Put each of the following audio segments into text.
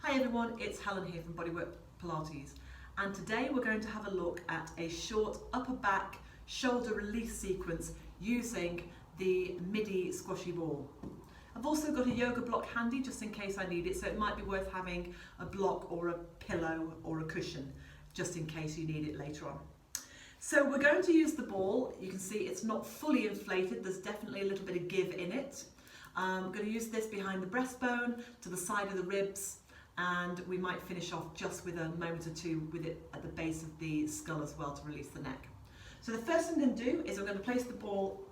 Hi everyone, it's Helen here from Bodywork-Pilates, and today we're going to have a look at a short upper back shoulder release sequence using the midi squashy ball. I've also got a yoga block handy just in case I need it, so it might be worth having a block or a pillow or a cushion just in case you need it later on. So we're going to use the ball. You can see it's not fully inflated, there's definitely a little bit of give in it. I'm going to use this behind the breastbone, to the side of the ribs, and we might finish off just with a moment or two with it at the base of the skull as well to release the neck. So the first thing I'm going to do is I'm going to place the ball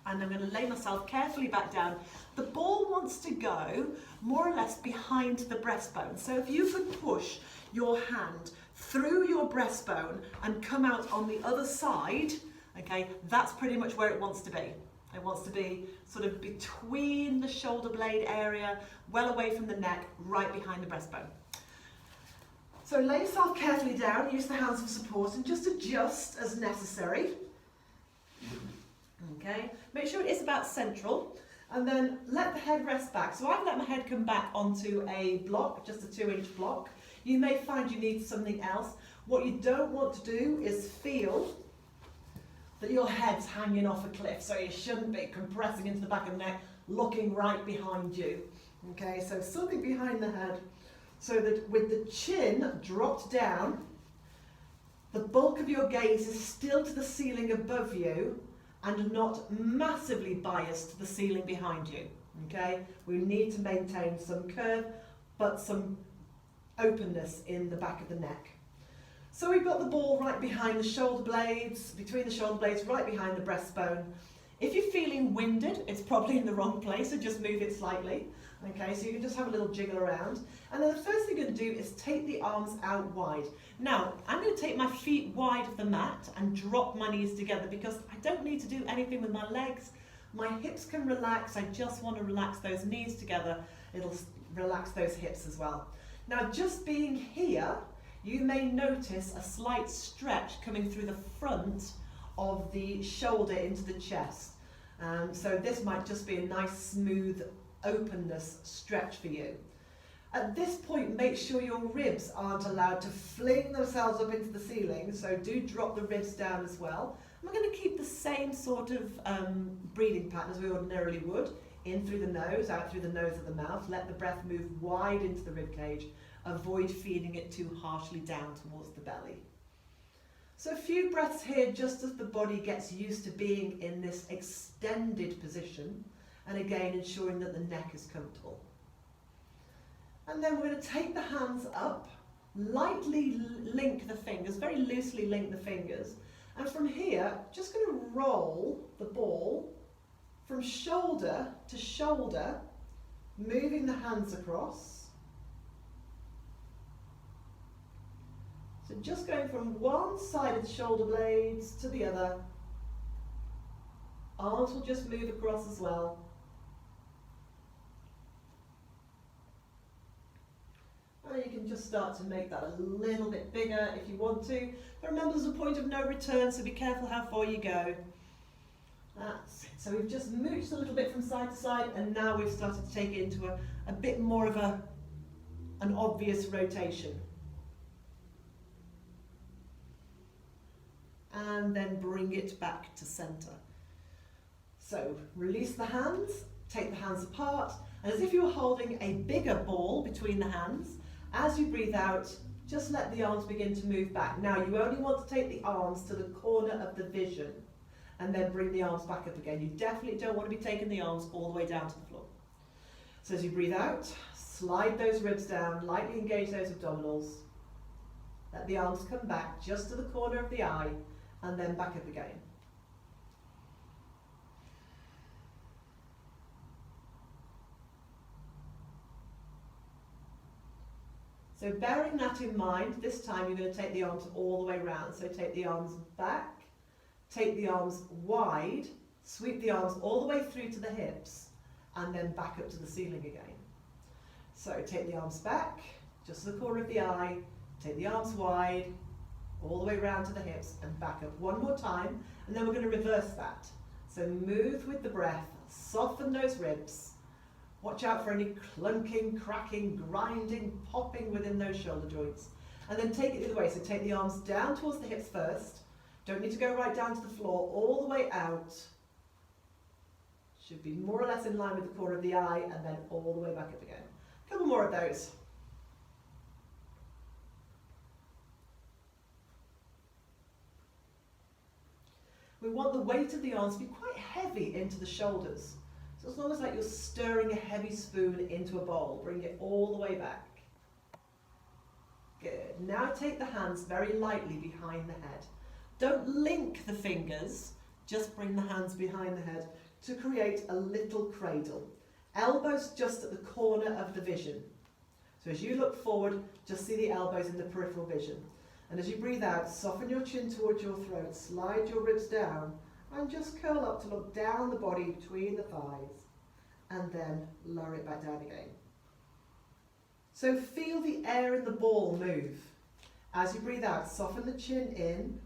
and I'm going to lay myself carefully back down. The ball wants to go more or less behind the breastbone. So if you could push your hand through your breastbone and come out on the other side, okay, that's pretty much where it wants to be. It wants to be sort of between the shoulder blade area, well away from the neck, right behind the breastbone. So lay yourself carefully down, use the hands for support and just adjust as necessary. Okay, make sure it is about central and then let the head rest back. So I've let my head come back onto a block, just a 2-inch block. You may find you need something else. What you don't want to do is feel that your head's hanging off a cliff, so you shouldn't be compressing into the back of the neck, looking right behind you. Okay, so something behind the head, so that with the chin dropped down, the bulk of your gaze is still to the ceiling above you and not massively biased to the ceiling behind you. Okay, we need to maintain some curve, but some openness in the back of the neck. So we've got the ball right behind the shoulder blades, between the shoulder blades, right behind the breastbone. If you're feeling winded, it's probably in the wrong place, so just move it slightly. Okay, so you can just have a little jiggle around. And then the first thing you're going to do is take the arms out wide. Now, I'm going to take my feet wide of the mat and drop my knees together because I don't need to do anything with my legs. My hips can relax, I just want to relax those knees together. It'll relax those hips as well. Now, just being here, you may notice a slight stretch coming through the front of the shoulder into the chest. So this might just be a nice smooth openness stretch for you. At this point, make sure your ribs aren't allowed to fling themselves up into the ceiling, so do drop the ribs down as well. I'm going to keep the same sort of breathing pattern as we ordinarily would. In through the nose, out through the nose of the mouth. Let the breath move wide into the rib cage. Avoid feeding it too harshly down towards the belly. So a few breaths here just as the body gets used to being in this extended position, and again ensuring that the neck is comfortable. And then we're going to take the hands up, lightly link the fingers, very loosely link the fingers, and from here just going to roll the ball from shoulder to shoulder, moving the hands across. So just going from one side of the shoulder blades to the other. Arms will just move across as well. And you can just start to make that a little bit bigger if you want to. But remember, there's a point of no return, so be careful how far you go. That's it. So we've just mooched a little bit from side to side, and now we've started to take it into a bit more of an obvious rotation. And then bring it back to center. So release the hands, take the hands apart, and as if you were holding a bigger ball between the hands, as you breathe out, just let the arms begin to move back. Now you only want to take the arms to the corner of the vision, and then bring the arms back up again. You definitely don't want to be taking the arms all the way down to the floor. So as you breathe out, slide those ribs down, lightly engage those abdominals. Let the arms come back just to the corner of the eye, and then back up again. So bearing that in mind, this time you're going to take the arms all the way around. So take the arms back, take the arms wide, sweep the arms all the way through to the hips, and then back up to the ceiling again. So take the arms back, just to the corner of the eye, take the arms wide, all the way around to the hips and back up one more time, and then we're going to reverse that. So move with the breath, soften those ribs, Watch out for any clunking, cracking, grinding, popping within those shoulder joints. And then take it the other way. So take the arms down towards the hips first. Don't need to go right down to the floor, all the way out. Should be more or less in line with the corner of the eye, and then all the way back up again. A couple more of those. We want the weight of the arms to be quite heavy into the shoulders. So it's almost like you're stirring a heavy spoon into a bowl. Bring it all the way back. Good. Now take the hands very lightly behind the head. Don't link the fingers, just bring the hands behind the head to create a little cradle. Elbows just at the corner of the vision. So as you look forward, just see the elbows in the peripheral vision. And as you breathe out, soften your chin towards your throat, slide your ribs down, and just curl up to look down the body between the thighs, and then lower it back down again. So feel the air in the ball move. As you breathe out, soften the chin in,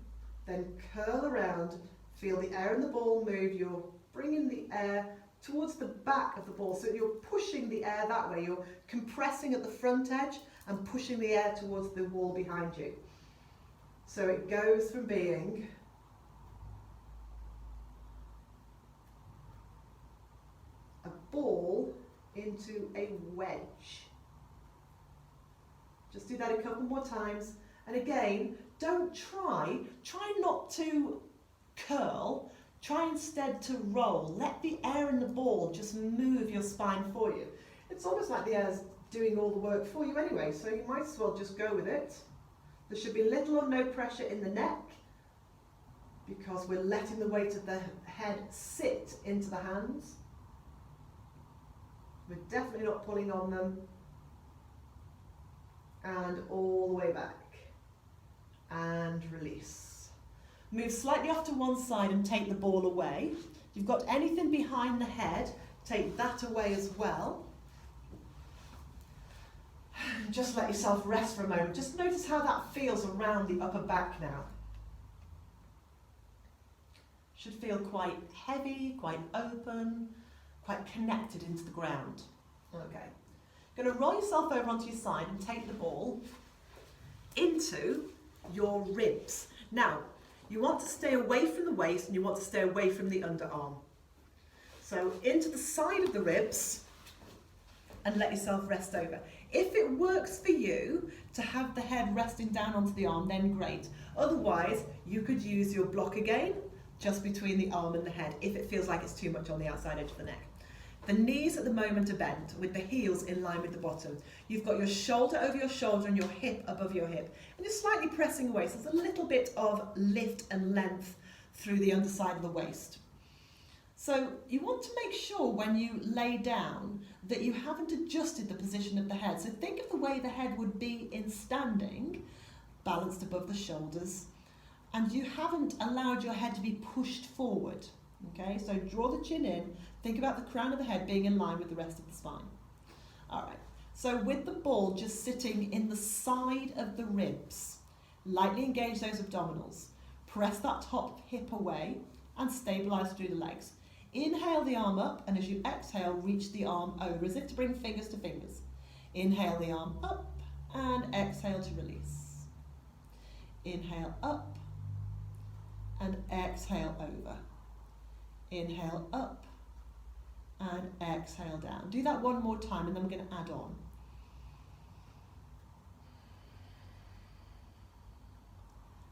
then curl around, feel the air in the ball move. You're bringing the air towards the back of the ball, so you're pushing the air that way. You're compressing at the front edge and pushing the air towards the wall behind you. So it goes from being a ball into a wedge. Just do that a couple more times. And again, don't try not to curl, try instead to roll. Let the air in the ball just move your spine for you. It's almost like the air's doing all the work for you anyway, so you might as well just go with it. There should be little or no pressure in the neck because we're letting the weight of the head sit into the hands. We're definitely not pulling on them. And all the way back. And release. Move slightly off to one side and take the ball away. If you've got anything behind the head, take that away as well. Just let yourself rest for a moment. Just notice how that feels around the upper back now. Should feel quite heavy, quite open, quite connected into the ground. Okay. Going to roll yourself over onto your side and take the ball into your ribs. Now, you want to stay away from the waist and you want to stay away from the underarm. So into the side of the ribs and let yourself rest over. If it works for you to have the head resting down onto the arm, then great. Otherwise, you could use your block again, just between the arm and the head, if it feels like it's too much on the outside edge of the neck. The knees at the moment are bent, with the heels in line with the bottom. You've got your shoulder over your shoulder and your hip above your hip. And you're slightly pressing away, so there's a little bit of lift and length through the underside of the waist. So you want to make sure when you lay down that you haven't adjusted the position of the head. So think of the way the head would be in standing, balanced above the shoulders, and you haven't allowed your head to be pushed forward. Okay, so draw the chin in, think about the crown of the head being in line with the rest of the spine. All right, so with the ball just sitting in the side of the ribs, lightly engage those abdominals, press that top hip away and stabilize through the legs. Inhale the arm up, and as you exhale, reach the arm over as if to bring fingers to fingers. Inhale the arm up and exhale to release. Inhale up and exhale over. Inhale up and exhale down. Do that one more time and then we're going to add on.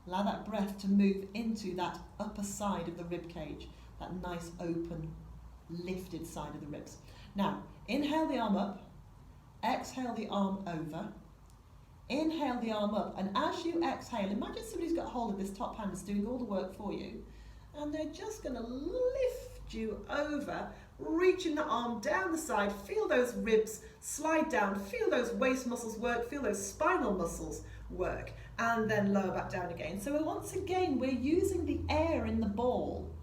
Allow that breath to move into that upper side of the rib cage, that nice open, lifted side of the ribs. Now, inhale the arm up, exhale the arm over, inhale the arm up, and as you exhale, imagine somebody's got hold of this top hand that's doing all the work for you, and they're just going to lift you over, reaching the arm down the side, feel those ribs slide down, feel those waist muscles work, feel those spinal muscles work, and then lower back down again. So once again, we're using the air in the ball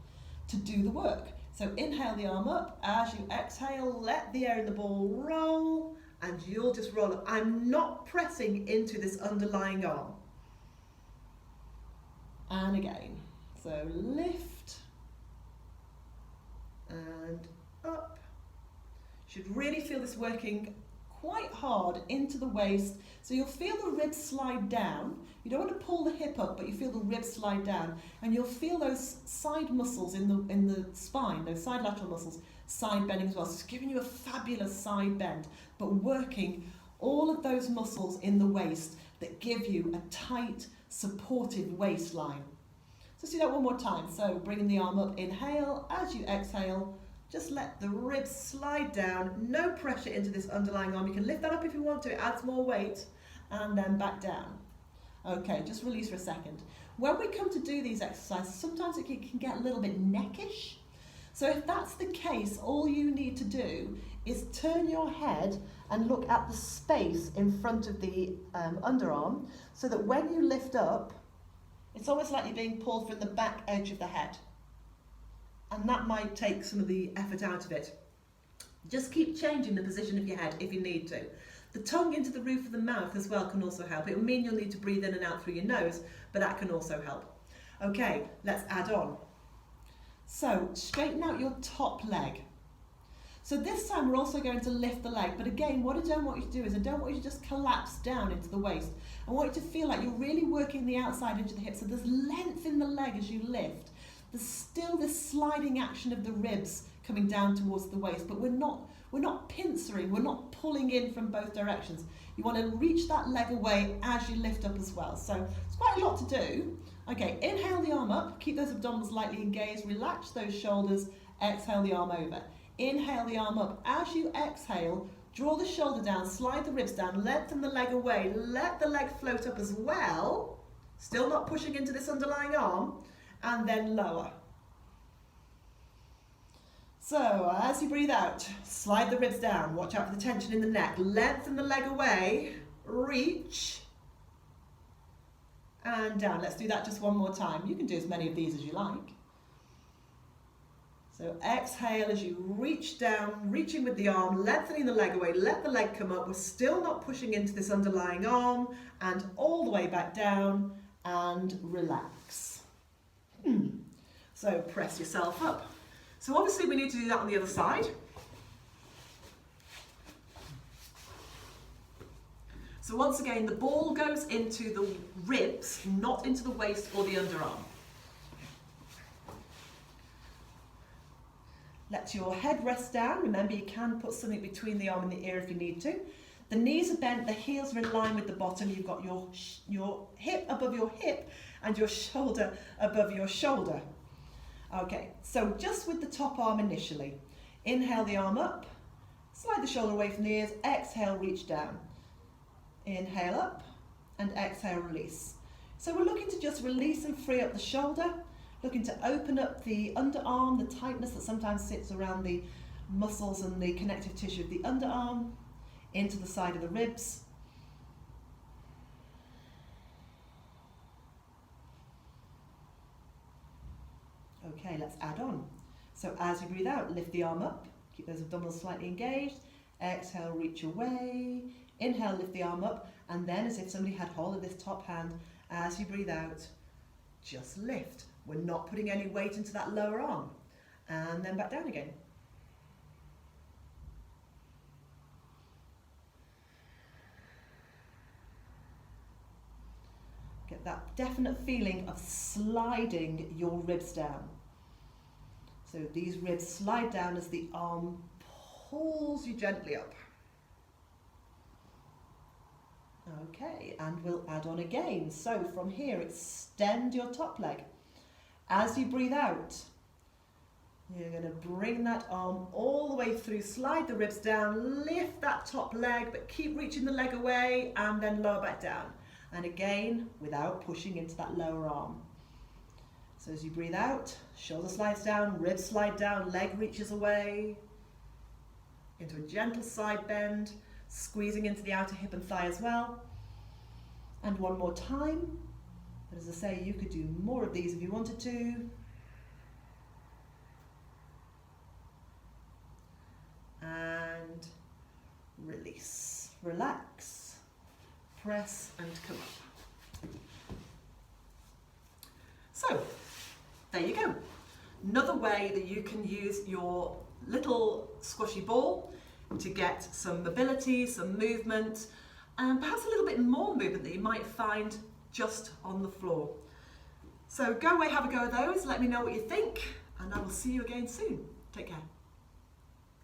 to do the work. So inhale the arm up, as you exhale, let the air in the ball roll, and you'll just roll up. I'm not pressing into this underlying arm. And again, so lift and up. Should really feel this working quite hard into the waist. So you'll feel the ribs slide down. You don't want to pull the hip up, but you feel the ribs slide down. And you'll feel those side muscles in the spine, those side lateral muscles, side bending as well. So it's giving you a fabulous side bend, but working all of those muscles in the waist that give you a tight, supportive waistline. So let's do that one more time. So bringing the arm up, inhale. As you exhale, just let the ribs slide down. No pressure into this underlying arm. You can lift that up if you want to. It adds more weight. And then back down. Okay, just release for a second. When we come to do these exercises, sometimes it can get a little bit neckish. So if that's the case, all you need to do is turn your head and look at the space in front of the underarm, so that when you lift up, it's almost like you're being pulled from the back edge of the head. And that might take some of the effort out of it. Just keep changing the position of your head if you need to. The tongue into the roof of the mouth as well can also help. It will mean you'll need to breathe in and out through your nose, but that can also help. Okay, let's add on. So straighten out your top leg. So this time we're also going to lift the leg, but again, what I don't want you to do is I don't want you to just collapse down into the waist. I want you to feel like you're really working the outside edge of the hip, so there's length in the leg as you lift. There's still this sliding action of the ribs coming down towards the waist, but we're not pincering, we're not pulling in from both directions. You want to reach that leg away as you lift up as well. So it's quite a lot to do. Okay, inhale the arm up, keep those abdominals lightly engaged, relax those shoulders, exhale the arm over. Inhale the arm up. As you exhale, draw the shoulder down, slide the ribs down, lengthen the leg away, let the leg float up as well, still not pushing into this underlying arm, and then lower. So as you breathe out, slide the ribs down, watch out for the tension in the neck, lengthen the leg away, reach, and down. Let's do that just one more time. You can do as many of these as you like. So exhale as you reach down, reaching with the arm, lengthening the leg away, let the leg come up. We're still not pushing into this underlying arm, and all the way back down and relax. So press yourself up. So obviously we need to do that on the other side. So once again, the ball goes into the ribs, not into the waist or the underarm. Let your head rest down. Remember, you can put something between the arm and the ear if you need to. The knees are bent, the heels are in line with the bottom. You've got your hip above your hip and your shoulder above your shoulder. Okay, so just with the top arm initially. Inhale the arm up, slide the shoulder away from the ears, exhale, reach down. Inhale up and exhale, release. So we're looking to just release and free up the shoulder. Looking to open up the underarm, the tightness that sometimes sits around the muscles and the connective tissue of the underarm, into the side of the ribs. Okay, let's add on. So as you breathe out, lift the arm up, keep those abdominals slightly engaged. Exhale, reach away. Inhale, lift the arm up, and then as if somebody had hold of this top hand, as you breathe out, just lift. We're not putting any weight into that lower arm. And then back down again. Get that definite feeling of sliding your ribs down. So these ribs slide down as the arm pulls you gently up. Okay, and we'll add on again. So from here, extend your top leg. As you breathe out, you're going to bring that arm all the way through, slide the ribs down, lift that top leg, but keep reaching the leg away and then lower back down. And again, without pushing into that lower arm. So as you breathe out, shoulder slides down, ribs slide down, leg reaches away into a gentle side bend, squeezing into the outer hip and thigh as well. And one more time. But as I say, you could do more of these if you wanted to. And release. Relax. Press and come up. So, there you go. Another way that you can use your little squashy ball to get some mobility, some movement, and perhaps a little bit more movement that you might find just on the floor. So go away, have a go at those, let me know what you think, and I will see you again soon. Take care.